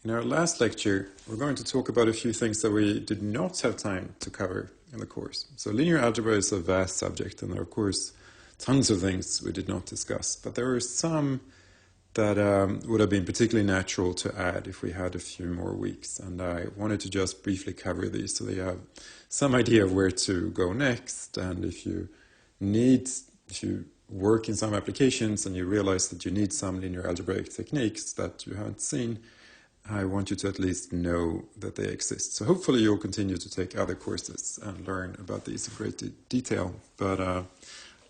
In our last lecture, we're going to talk about a few things that we did not have time to cover in the course. So linear algebra is a vast subject, and there are, of course, tons of things we did not discuss. But there were some that would have been particularly natural to add if we had a few more weeks. And I wanted to just briefly cover these so that you have some idea of where to go next. And if you work in some applications and you realize that you need some linear algebraic techniques that you haven't seen, I want you to at least know that they exist. So hopefully you'll continue to take other courses and learn about these in great detail. But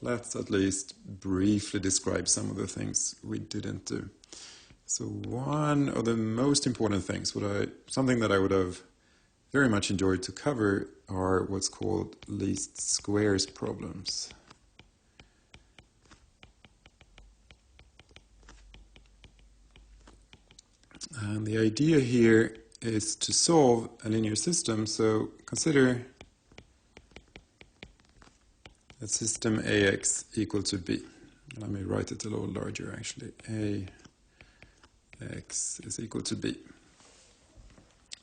let's at least briefly describe some of the things we didn't do. So one of the most important things, something that I would have very much enjoyed to cover, are what's called least squares problems. And the idea here is to solve a linear system. So consider a system AX equal to B. Let me write it a little larger actually. AX is equal to B.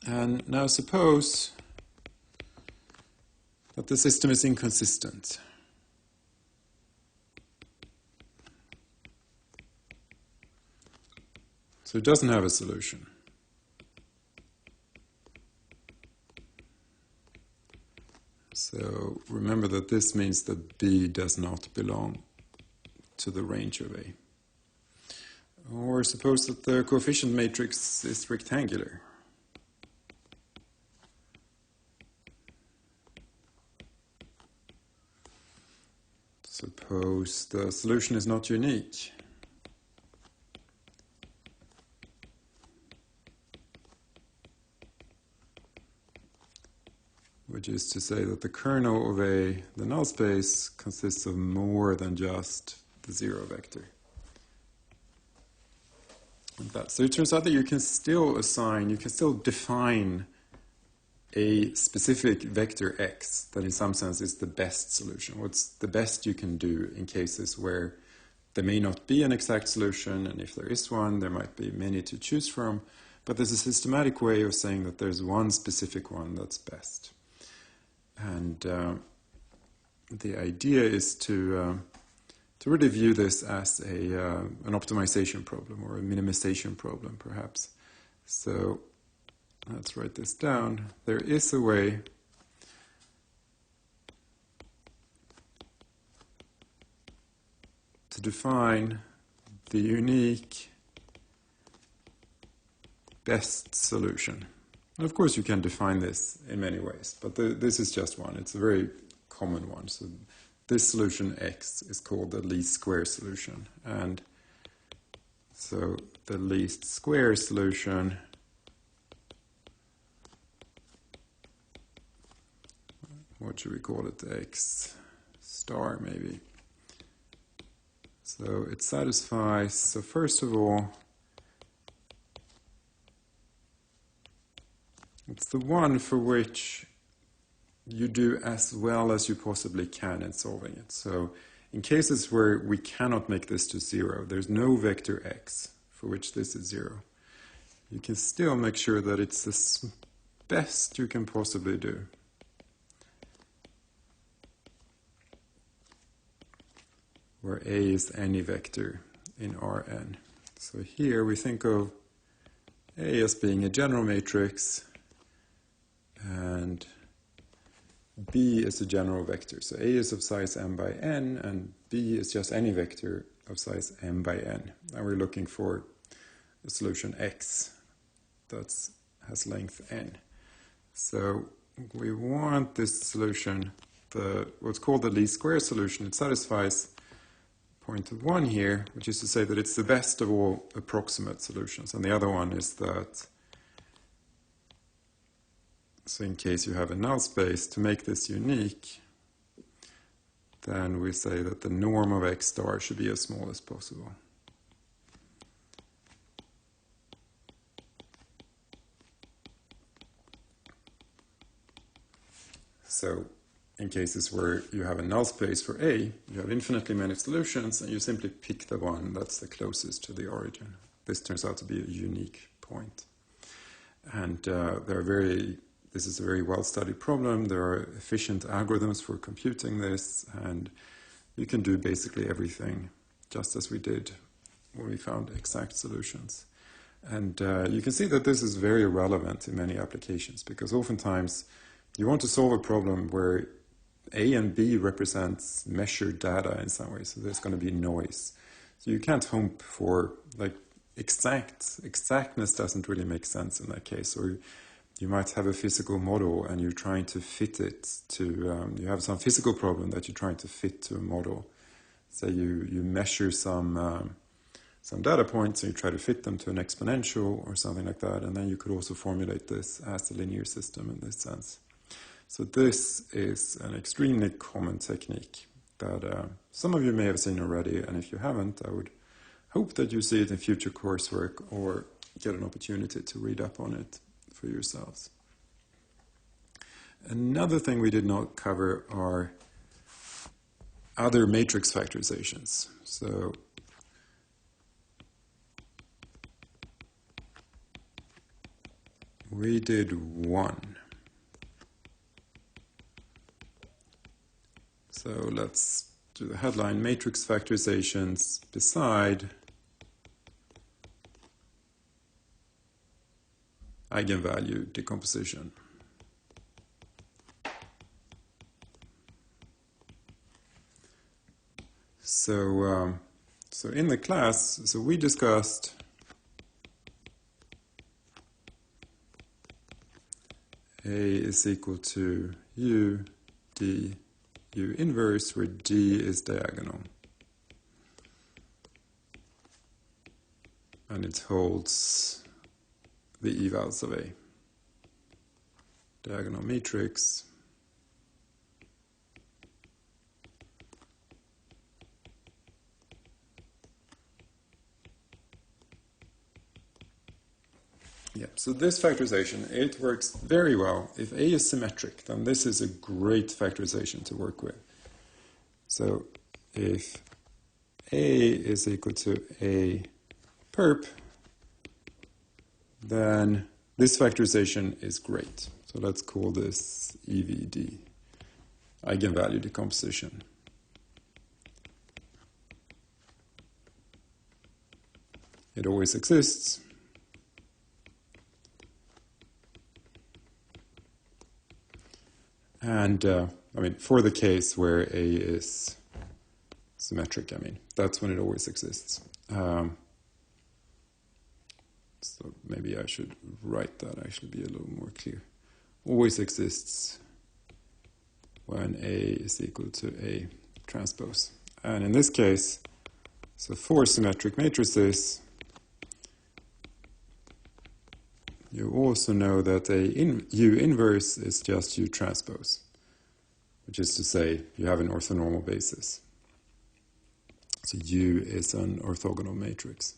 And now suppose that the system is inconsistent. So it doesn't have a solution. So remember that this means that B does not belong to the range of A. Or suppose that the coefficient matrix is rectangular. Suppose the solution is not unique. Which is to say that the kernel of the null space consists of more than just the zero vector. So it turns out that you can still define a specific vector x that in some sense is the best solution. What's the best you can do in cases where there may not be an exact solution, and if there is one, there might be many to choose from, but there's a systematic way of saying that there's one specific one that's best. And the idea is to really view this as an optimization problem or a minimization problem, perhaps. So let's write this down. There is a way to define the unique best solution. Of course, you can define this in many ways, but this is just one. It's a very common one. So this solution X is called the least square solution. And so the least square solution what should we call it? X star, maybe. So it satisfies, so first of all, it's the one for which you do as well as you possibly can in solving it. So in cases where we cannot make this to zero, there's no vector x for which this is zero, you can still make sure that it's the best you can possibly do. Where A is any vector in Rn. So here we think of A as being a general matrix, and B is a general vector. So A is of size m by n, and B is just any vector of size m by n. And we're looking for a solution x that has length n. So we want this solution, what's called the least square solution. It satisfies point of 1 here, which is to say that it's the best of all approximate solutions. And the other one is that, so in case you have a null space, to make this unique, then we say that the norm of x star should be as small as possible. So in cases where you have a null space for A, you have infinitely many solutions, and you simply pick the one that's the closest to the origin. This turns out to be a unique point. And this is a very well-studied problem. There are efficient algorithms for computing this, and you can do basically everything just as we did when we found exact solutions. And you can see that this is very relevant in many applications, because oftentimes you want to solve a problem where A and B represents measured data in some way, so there's going to be noise. So you can't hope for, like, exactness doesn't really make sense in that case. Or you might have a physical model and you're trying to fit it to, you have some physical problem that you're trying to fit to a model. So you measure some data points and you try to fit them to an exponential or something like that, and then you could also formulate this as a linear system in this sense. So this is an extremely common technique that some of you may have seen already, and if you haven't, I would hope that you see it in future coursework or get an opportunity to read up on it for yourselves. Another thing we did not cover are other matrix factorizations. So we did one. So let's do the headline, matrix factorizations beside eigenvalue decomposition. So in the class, so we discussed A is equal to U d U inverse, where D is diagonal. And it holds the evals of A. Diagonal matrix. Yeah, so this factorization, it works very well. If A is symmetric, then this is a great factorization to work with. So if A is equal to A perp, then this factorization is great. So let's call this EVD, eigenvalue decomposition. It always exists. And, I mean, for the case where A is symmetric, I mean, that's when it always exists. So maybe I should write that, actually be a little more clear. Always exists when A is equal to A transpose. And in this case, so for symmetric matrices, you also know that U inverse is just U transpose, which is to say you have an orthonormal basis. So U is an orthogonal matrix.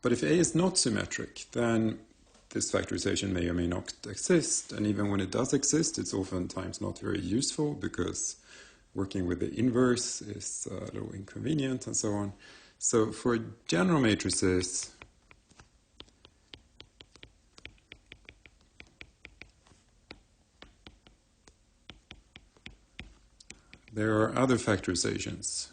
But if A is not symmetric, then this factorization may or may not exist, and even when it does exist, it's oftentimes not very useful because working with the inverse is a little inconvenient and so on. So for general matrices, there are other factorizations.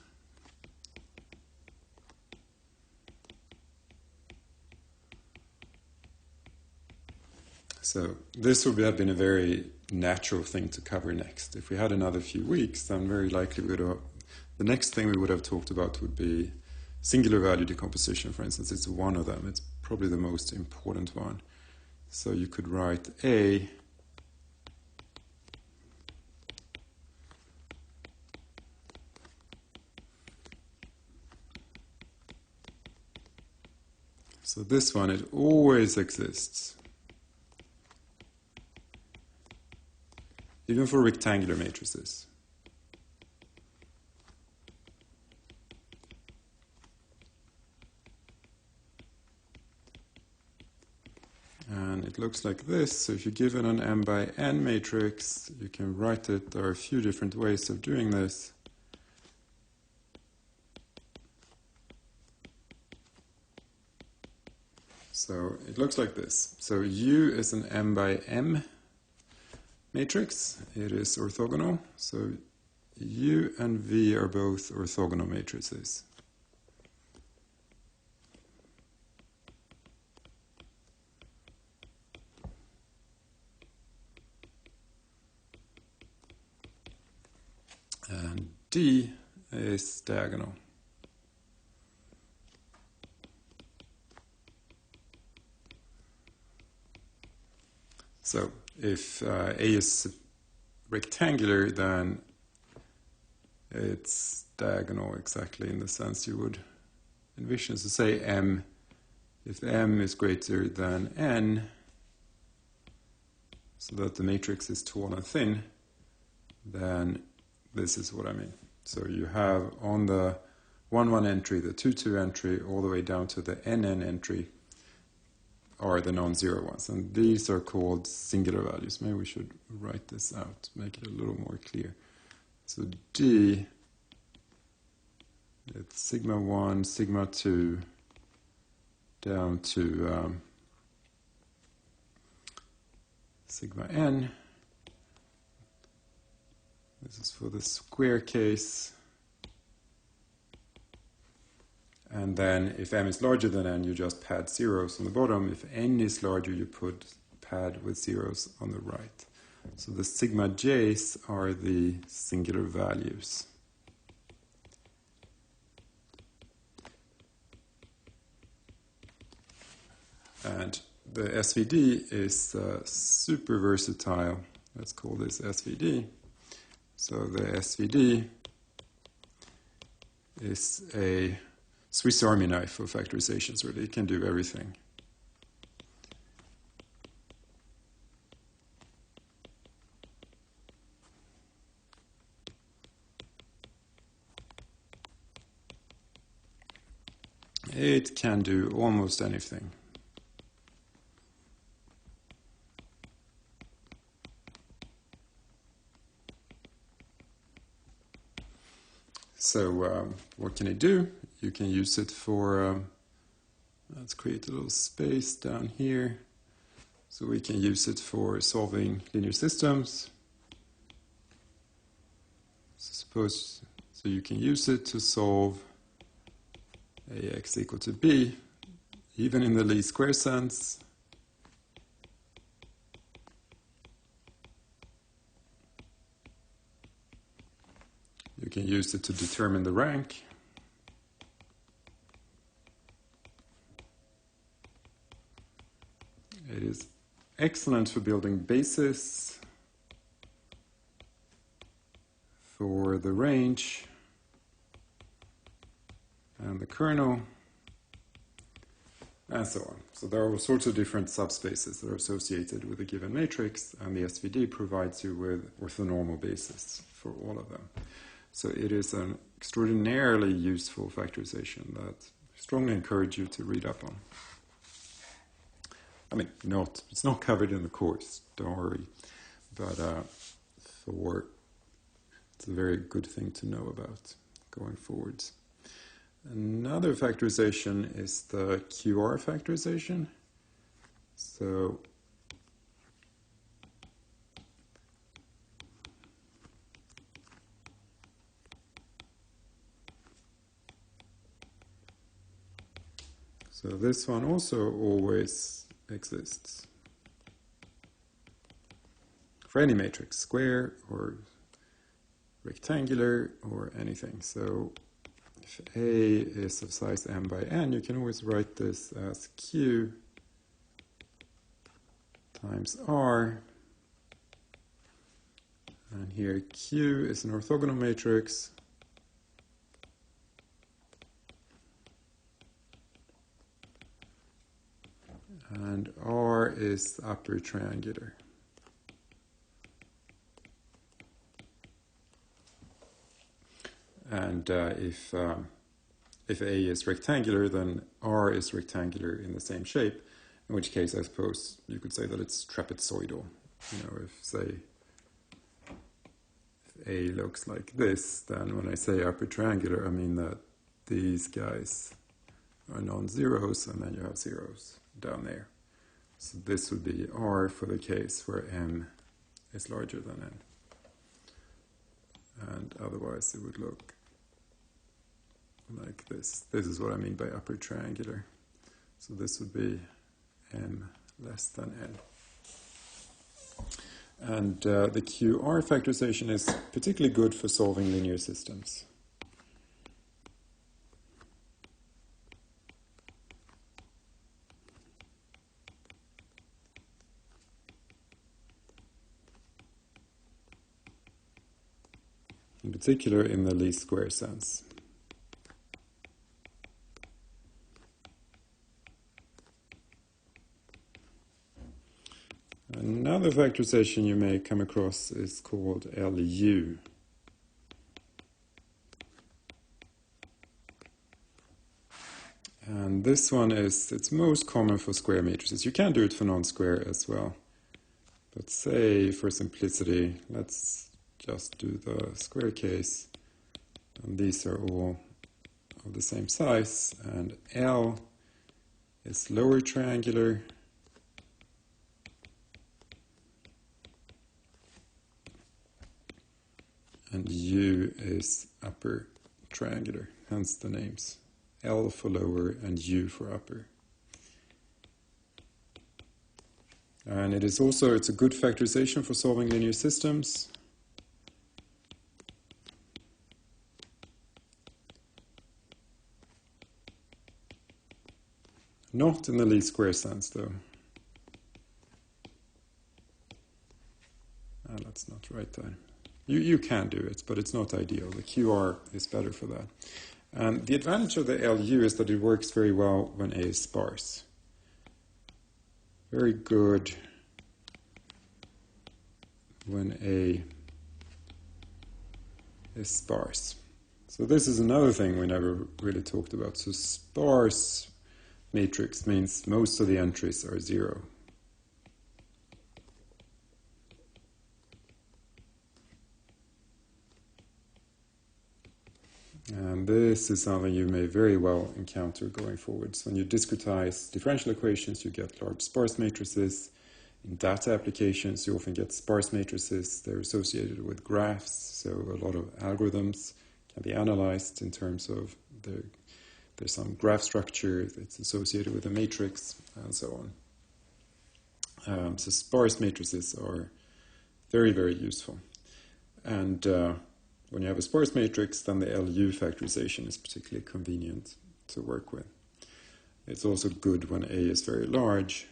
So this would have been a very natural thing to cover next. If we had another few weeks, then very likely the next thing we would have talked about would be singular value decomposition, for instance. It's one of them. It's probably the most important one. So you could write A so this one, it always exists. Even for rectangular matrices. And it looks like this. So if you're given an m by n matrix, you can write it. There are a few different ways of doing this. So it looks like this. So U is an M by M matrix. It is orthogonal. So U and V are both orthogonal matrices. And D is diagonal. So if A is rectangular, then it's diagonal exactly in the sense you would envision. So say M, if M is greater than N, so that the matrix is tall and thin, then this is what I mean. So you have on the 1-1 entry, the 2-2 entry, all the way down to the NN entry are the non-zero ones. And these are called singular values. Maybe we should write this out, make it a little more clear. So D, it's sigma 1, sigma 2, down to sigma n. This is for the square case. And then if m is larger than n, you just pad zeros on the bottom. If n is larger, you pad with zeros on the right. So the sigma j's are the singular values. And the SVD is super versatile. Let's call this SVD. So the SVD is a Swiss Army knife for factorizations, really. It can do everything. It can do almost anything. So what can it do? You can use it for, let's create a little space down here. So we can use it for solving linear systems. So you can use it to solve AX equal to B, even in the least square sense. You can use it to determine the rank. It is excellent for building bases for the range and the kernel, and so on. So there are all sorts of different subspaces that are associated with a given matrix, and the SVD provides you with orthonormal basis for all of them. So it is an extraordinarily useful factorization that I strongly encourage you to read up on. I mean, it's not covered in the course, don't worry, but it's a very good thing to know about going forwards. Another factorization is the QR factorization. So this one also always exists for any matrix, square or rectangular or anything. So if A is of size m by n, you can always write this as Q times R. And here Q is an orthogonal matrix. And R is upper triangular. And if A is rectangular, then R is rectangular in the same shape, in which case I suppose you could say that it's trapezoidal. If A looks like this, then when I say upper triangular, I mean that these guys are non-zeros, and then you have zeros down there. So this would be R for the case where M is larger than N. And otherwise it would look like this. This is what I mean by upper triangular. So this would be M less than N. And the QR factorization is particularly good for solving linear systems. In particular in the least square sense. Another factorization you may come across is called LU. And this one it's most common for square matrices. You can do it for non-square as well. But say, for simplicity, let's just do the square case. And these are all of the same size. And L is lower triangular. And U is upper triangular, hence the names. L for lower and U for upper. And it's a good factorization for solving linear systems. Not in the least square sense, though. That's not right there. You can do it, but it's not ideal. The QR is better for that. And the advantage of the LU is that it works very well when A is sparse. Very good when A is sparse. So this is another thing we never really talked about. So sparse matrix means most of the entries are 0. And this is something you may very well encounter going forwards. When you discretize differential equations, you get large sparse matrices. In data applications, you often get sparse matrices. They're associated with graphs, so a lot of algorithms can be analyzed in terms of there's some graph structure that's associated with a matrix, and so on. So sparse matrices are very, very useful. And when you have a sparse matrix, then the LU factorization is particularly convenient to work with. It's also good when A is very large,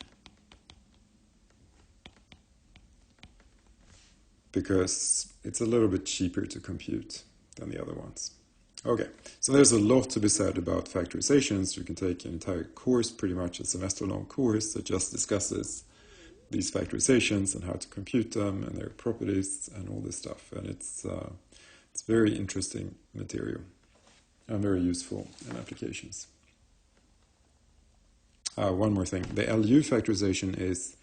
because it's a little bit cheaper to compute than the other ones. Okay, so there's a lot to be said about factorizations. You can take an entire course, pretty much a semester-long course, that just discusses these factorizations and how to compute them and their properties and all this stuff. And it's very interesting material and very useful in applications. One more thing. The LU factorization is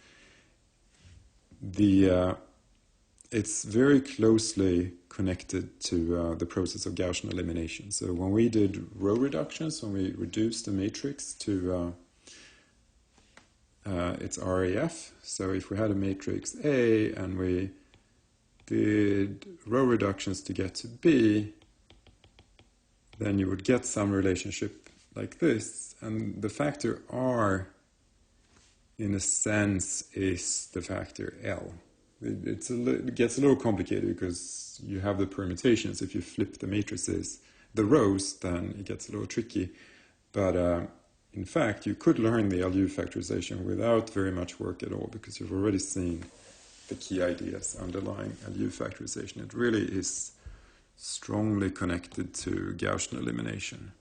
it's very closely connected to the process of Gaussian elimination. So when we did row reductions, when we reduced the matrix to its RAF, so if we had a matrix A and we did row reductions to get to B, then you would get some relationship like this, and the factor R, in a sense, is the factor L. It gets a little complicated because you have the permutations. If you flip the matrices, the rows, then it gets a little tricky. But in fact, you could learn the LU factorization without very much work at all, because you've already seen the key ideas underlying LU factorization. It really is strongly connected to Gaussian elimination.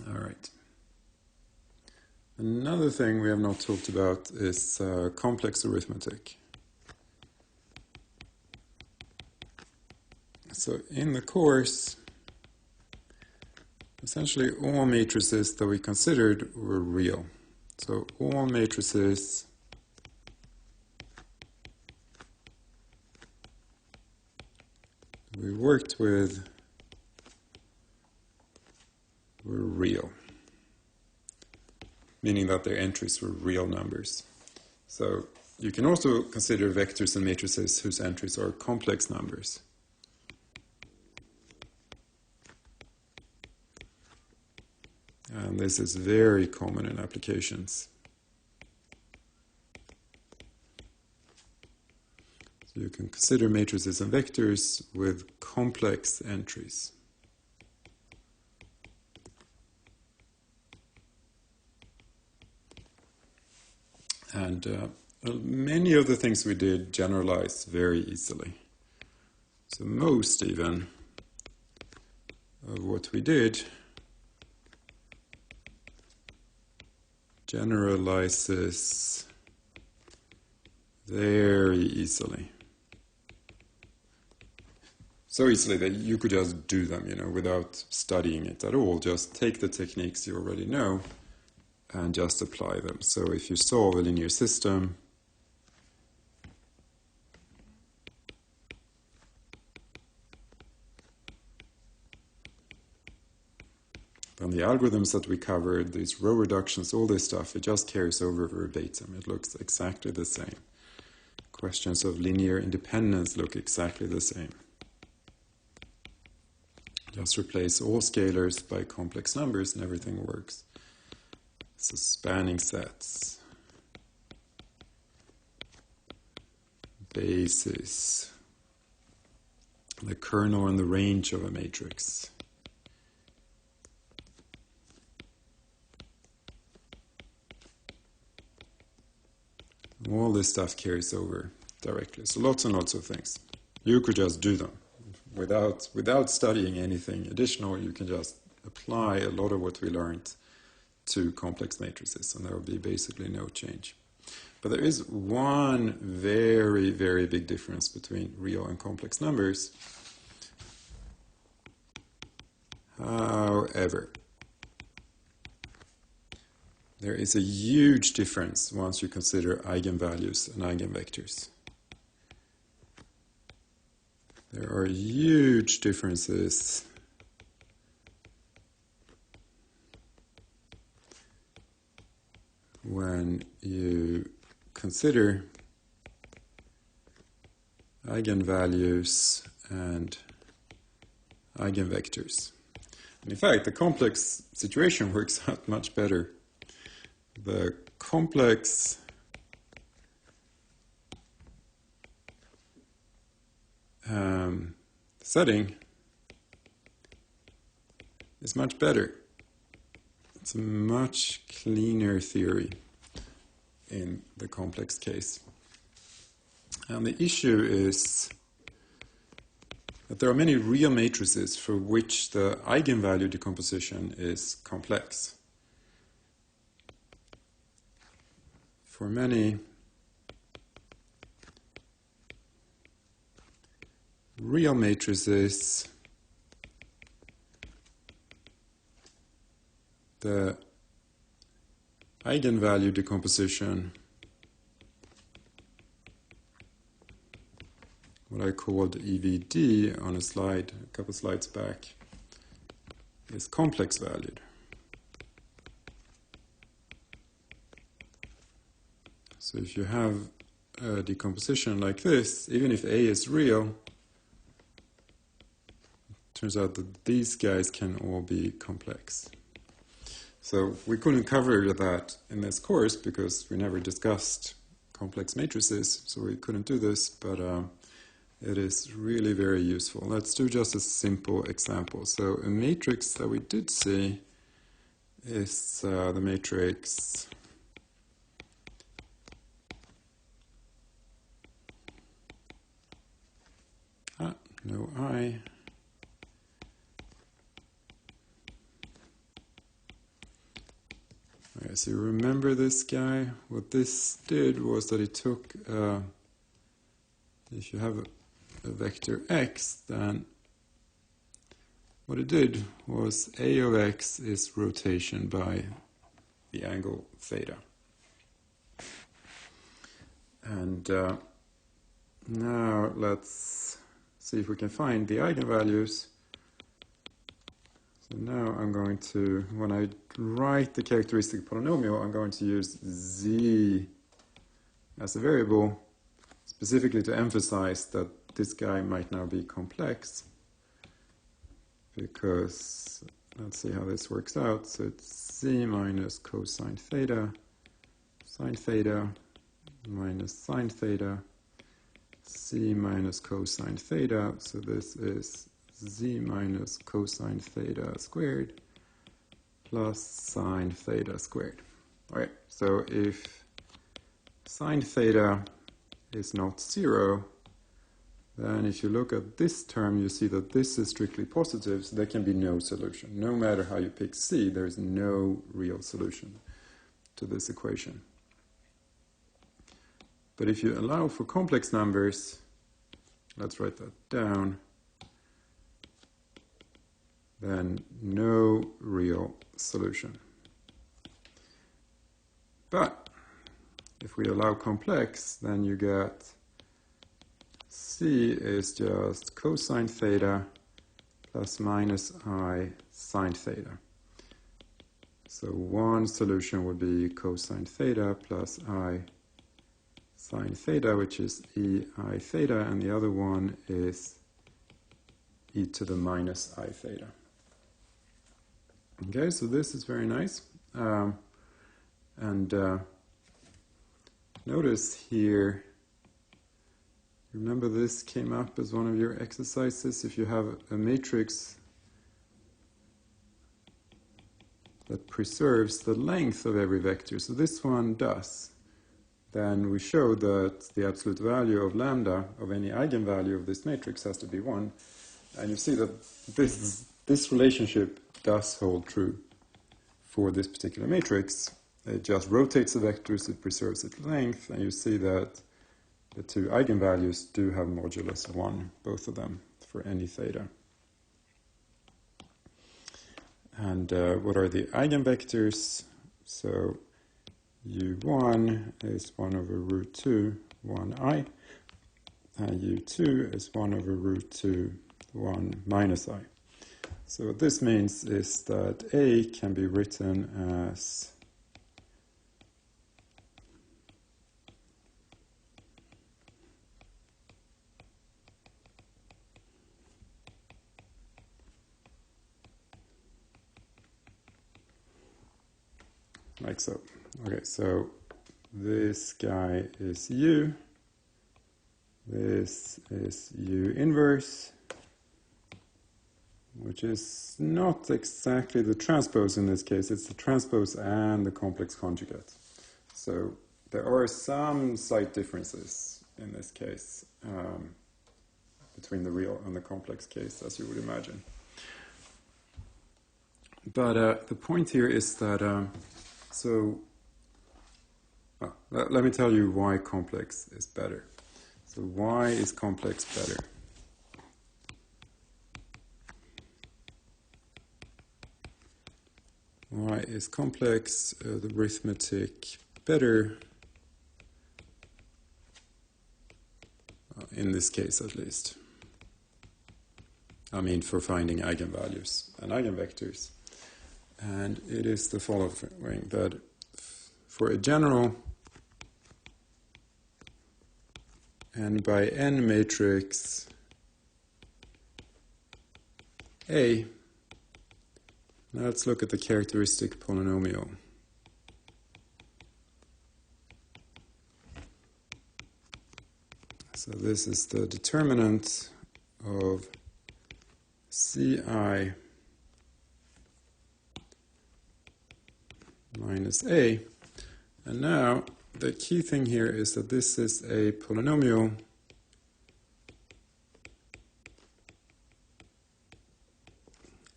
All right. Another thing we have not talked about is complex arithmetic. So in the course, essentially all matrices that we considered were real. So all matrices we worked with were real, meaning that their entries were real numbers. So you can also consider vectors and matrices whose entries are complex numbers. And this is very common in applications. So you can consider matrices and vectors with complex entries. And many of the things we did generalize very easily. So most even of what we did generalizes very easily. So easily that you could just do them, without studying it at all. Just take the techniques you already know and just apply them. So if you solve a linear system, then the algorithms that we covered, these row reductions, all this stuff, it just carries over verbatim. It looks exactly the same. Questions of linear independence look exactly the same. Just replace all scalars by complex numbers and everything works. So spanning sets, basis, the kernel and the range of a matrix. All this stuff carries over directly. So lots and lots of things. You could just do them. Without studying anything additional, you can just apply a lot of what we learned to complex matrices, and there will be basically no change. But there is one very, very big difference between real and complex numbers. However, there is a huge difference once you consider eigenvalues and eigenvectors. There are huge differences when you consider eigenvalues and eigenvectors. And in fact, the complex situation works out much better. The complex setting is much better. It's a much cleaner theory in the complex case. And the issue is that there are many real matrices for which the eigenvalue decomposition is complex. For many real matrices, the eigenvalue decomposition, what I called EVD on a slide, a couple slides back, is complex valued. So if you have a decomposition like this, even if A is real, it turns out that these guys can all be complex. So we couldn't cover that in this course because we never discussed complex matrices, so we couldn't do this, but it is really very useful. Let's do just a simple example. So a matrix that we did see is the matrix no I. Okay, so you remember this guy? What this did was that it took, if you have a vector x, then what it did was A of x is rotation by the angle theta. And now let's see if we can find the eigenvalues. So now I'm going to, when I write the characteristic polynomial, I'm going to use z as a variable, specifically to emphasize that this guy might now be complex, because let's see how this works out. So it's z minus cosine theta, sine theta, minus sine theta, c minus cosine theta. So this is z minus cosine theta squared plus sine theta squared. All right, so if sine theta is not 0, then if you look at this term, you see that this is strictly positive, so there can be no solution. No matter how you pick c, there is no real solution to this equation. But if you allow for complex numbers, let's write that down, then no real solution. But if we allow complex, then you get c is just cosine theta plus minus I sine theta. So one solution would be cosine theta plus I sine theta, which is e I theta, and the other one is e to the minus I theta. Okay, so this is very nice. Notice here, remember this came up as one of your exercises. If you have a matrix that preserves the length of every vector, so this one does, then we show that the absolute value of lambda of any eigenvalue of this matrix has to be 1. And you see that this relationship does hold true for this particular matrix. It just rotates the vectors, it preserves its length, and you see that the two eigenvalues do have modulus 1, both of them, for any theta. And what are the eigenvectors? So u1 is 1 over root 2, 1i, and u2 is 1 over root 2, 1 minus I. So what this means is that A can be written as like so. Okay, so this guy is u, this is u inverse, which is not exactly the transpose in this case, it's the transpose and the complex conjugate. So there are some slight differences in this case between the real and the complex case, as you would imagine. But the point here is that, let me tell you why complex is better. So why is complex better? Why is complex the arithmetic better? In this case, at least. I mean, for finding eigenvalues and eigenvectors. And it is the following, that for a general n by n matrix A, now let's look at the characteristic polynomial. So this is the determinant of Ci minus A. And now the key thing here is that this is a polynomial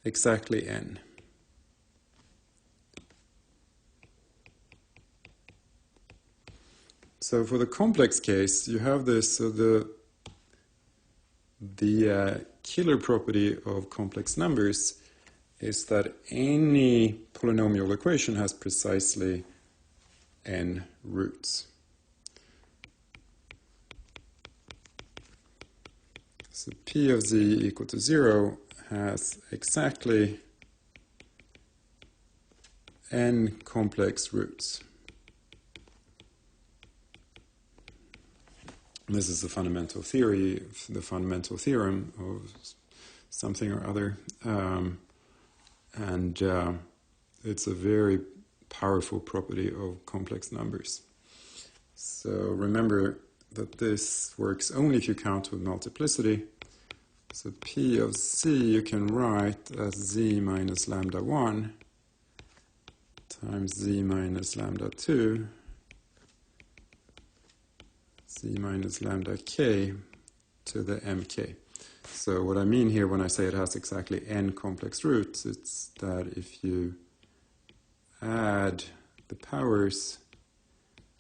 exactly n. So for the complex case, you have this, so the killer property of complex numbers is that any polynomial equation has precisely n roots. So P of z equal to 0 has exactly n complex roots. And this is the fundamental theory, the fundamental theorem of something or other. It's a very powerful property of complex numbers. So remember that this works only if you count with multiplicity. So P of z you can write as z minus lambda 1 times z minus lambda 2 z minus lambda k to the mk. So what I mean here when I say it has exactly n complex roots, it's that if you add the powers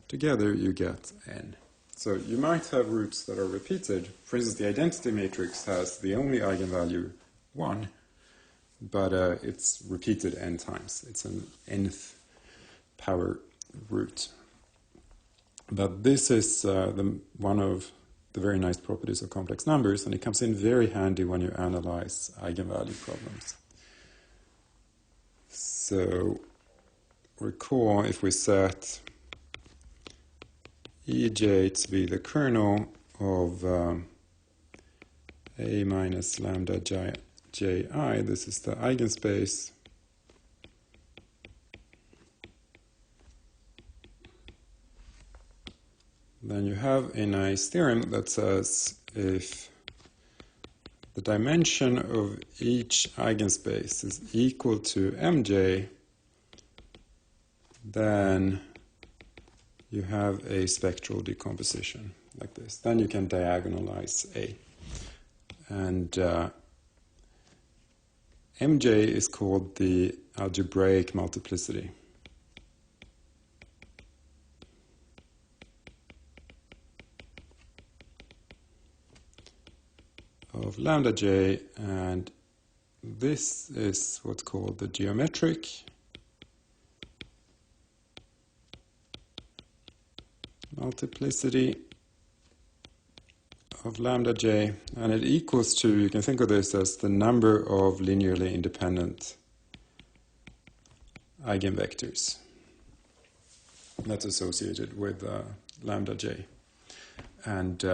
together, you get n. So you might have roots that are repeated. For instance, the identity matrix has the only eigenvalue 1, but it's repeated n times. It's an nth power root. But this is one of the very nice properties of complex numbers, and it comes in very handy when you analyze eigenvalue problems. So recall if we set Ej to be the kernel of A minus lambda ji, this is the eigenspace. Then you have a nice theorem that says if the dimension of each eigenspace is equal to mj, then you have a spectral decomposition like this. Then you can diagonalize A. And mj is called the algebraic multiplicity. Of lambda j, and this is what's called the geometric multiplicity of lambda j, and it equals to, you can think of this as the number of linearly independent eigenvectors that's associated with lambda j. And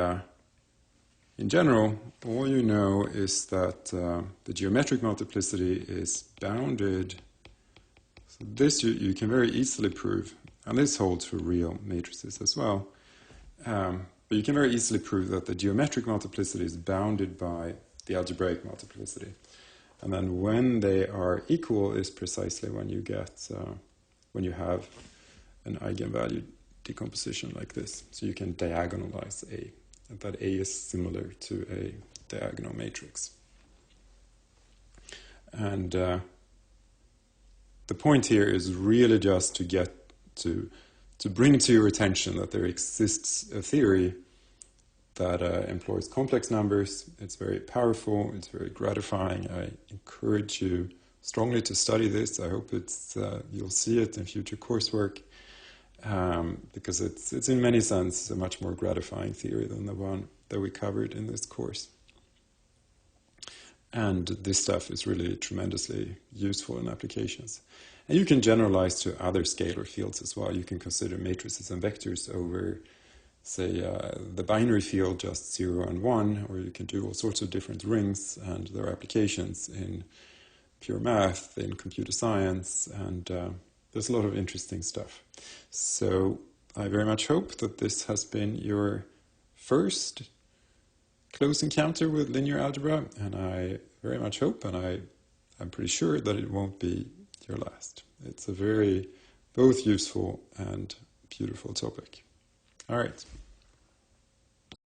in general, all you know is that the geometric multiplicity is bounded. So this you can very easily prove, and this holds for real matrices as well. But you can very easily prove that the geometric multiplicity is bounded by the algebraic multiplicity. And then when they are equal is precisely when you get, when you have an eigenvalue decomposition like this. So you can diagonalize A. That A is similar to a diagonal matrix. And the point here is really just to get to bring to your attention that there exists a theory that employs complex numbers. It's very powerful, it's very gratifying. I encourage you strongly to study this. I hope you'll see it in future coursework. Because it's in many senses a much more gratifying theory than the one that we covered in this course. And this stuff is really tremendously useful in applications. And you can generalize to other scalar fields as well. You can consider matrices and vectors over, say, the binary field, just 0 and 1, or you can do all sorts of different rings, and there are applications in pure math, in computer science, and there's a lot of interesting stuff. So I very much hope that this has been your first close encounter with linear algebra, and I very much hope, and I'm pretty sure that it won't be your last. It's a very both useful and beautiful topic. All right.